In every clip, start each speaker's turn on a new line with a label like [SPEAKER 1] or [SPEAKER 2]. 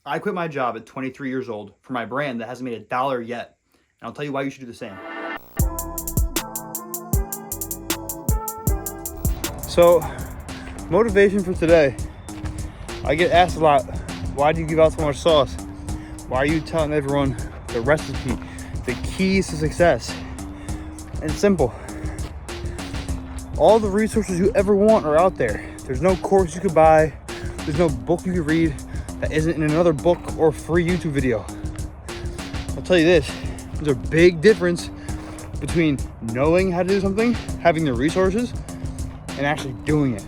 [SPEAKER 1] I quit my job at 23 years old for my brand that hasn't made $1 yet. And I'll tell you why you should do the same. So, motivation for today. I get asked a lot, why do you give out so much sauce? Why are you telling everyone the recipe, the keys to success? And it's simple. All the resources you ever want are out there. There's no course you could buy. There's no book you could read that isn't in another book or free YouTube video. I'll tell you this, there's a big difference between knowing how to do something, having the resources, and actually doing it.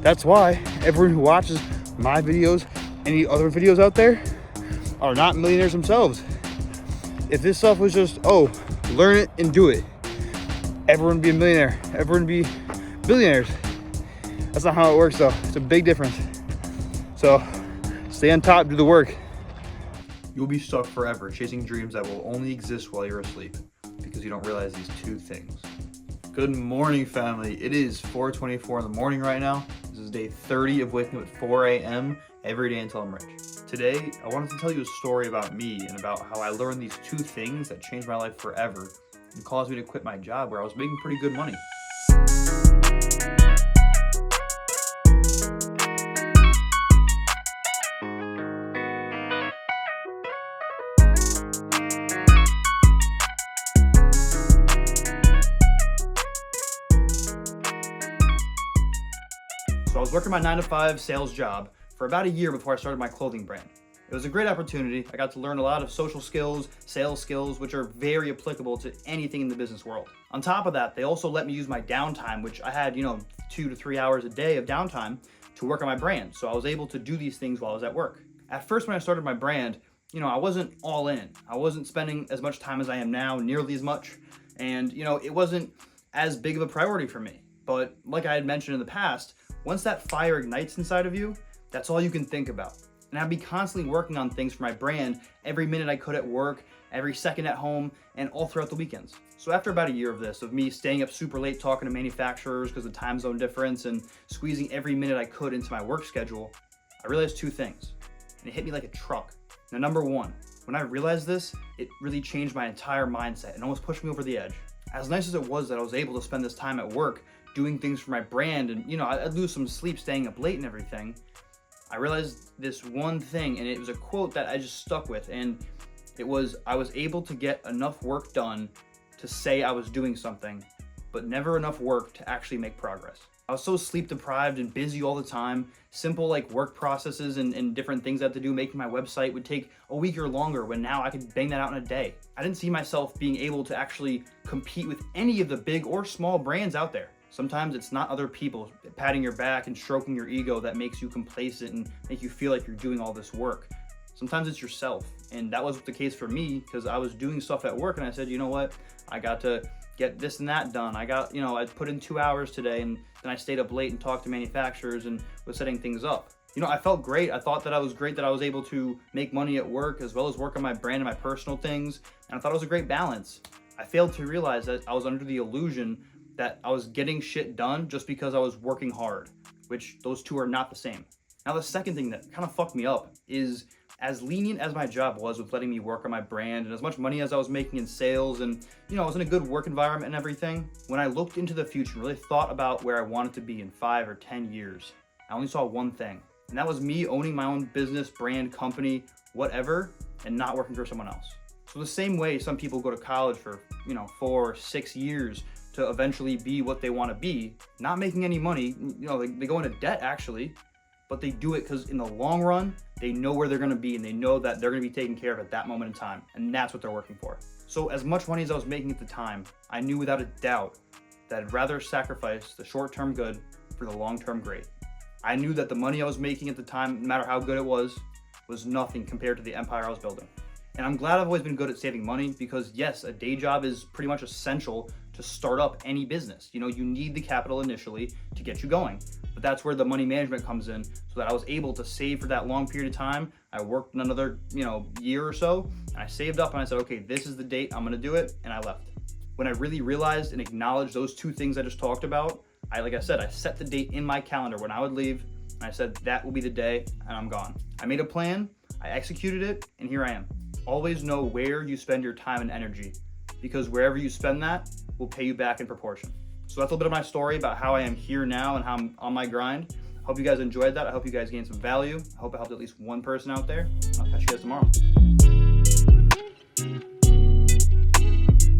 [SPEAKER 1] That's why everyone who watches my videos, any other videos out there, are not millionaires themselves. If this stuff was just, oh, learn it and do it, everyone would be a millionaire, everyone would be billionaires. That's not how it works though. It's a big difference. So stay on top, do the work. You'll be stuck forever chasing dreams that will only exist while you're asleep because you don't realize these two things. Good morning, family. It is 4:24 in the morning right now. This is day 30 of waking up at 4 a.m. every day until I'm rich. Today, I wanted to tell you a story about me and about how I learned these two things that changed my life forever and caused me to quit my job where I was making pretty good money. So I was working my 9-to-5 sales job for about a year before I started my clothing brand. It was a great opportunity. I got to learn a lot of social skills, sales skills, which are very applicable to anything in the business world. On top of that, they also let me use my downtime, which I had, 2 to 3 hours a day of downtime to work on my brand. So I was able to do these things while I was at work. At first, when I started my brand, I wasn't all in. I wasn't spending as much time as I am now, nearly as much. And, it wasn't as big of a priority for me. But like I had mentioned in the past, once that fire ignites inside of you, that's all you can think about. And I'd be constantly working on things for my brand every minute I could at work, every second at home, and all throughout the weekends. So after about a year of this, of me staying up super late talking to manufacturers because of the time zone difference and squeezing every minute I could into my work schedule, I realized two things, and it hit me like a truck. Now, number one, when I realized this, it really changed my entire mindset and almost pushed me over the edge. As nice as it was that I was able to spend this time at work doing things for my brand and, I'd lose some sleep staying up late and everything, I realized this one thing, and it was a quote that I just stuck with, and it was, I was able to get enough work done to say I was doing something, but never enough work to actually make progress. I was so sleep deprived and busy all the time. Simple work processes and different things I had to do, making my website would take a week or longer, when now I could bang that out in a day. I didn't see myself being able to actually compete with any of the big or small brands out there. Sometimes it's not other people patting your back and stroking your ego that makes you complacent and make you feel like you're doing all this work. Sometimes it's yourself. And that was the case for me because I was doing stuff at work and I said, you know what? I got to get this and that done. I put in 2 hours today and then I stayed up late and talked to manufacturers and was setting things up. I felt great. I thought that I was great that I was able to make money at work as well as work on my brand and my personal things. And I thought it was a great balance. I failed to realize that I was under the illusion that I was getting shit done just because I was working hard, which those two are not the same. Now, the second thing that kind of fucked me up is, as lenient as my job was with letting me work on my brand and as much money as I was making in sales and, I was in a good work environment and everything, when I looked into the future and really thought about where I wanted to be in 5 or 10 years, I only saw one thing, and that was me owning my own business, brand, company, whatever, and not working for someone else. So the same way some people go to college for, 4 or 6 years to eventually be what they want to be, not making any money, they go into debt actually, but they do it because in the long run, they know where they're going to be and they know that they're going to be taken care of at that moment in time. And that's what they're working for. So as much money as I was making at the time, I knew without a doubt that I'd rather sacrifice the short-term good for the long-term great. I knew that the money I was making at the time, no matter how good it was nothing compared to the empire I was building. And I'm glad I've always been good at saving money because yes, a day job is pretty much essential to start up any business. You need the capital initially to get you going, but that's where the money management comes in so that I was able to save for that long period of time. I worked another, year or so and I saved up and I said, okay, this is the date I'm gonna do it. And I left. When I really realized and acknowledged those two things I just talked about, like I said, I set the date in my calendar when I would leave and I said, that will be the day and I'm gone. I made a plan. I executed it, and here I am. Always know where you spend your time and energy, because wherever you spend that will pay you back in proportion. So that's a little bit of my story about how I am here now and how I'm on my grind. Hope you guys enjoyed that. I hope you guys gained some value. I hope I helped at least one person out there. I'll catch you guys tomorrow.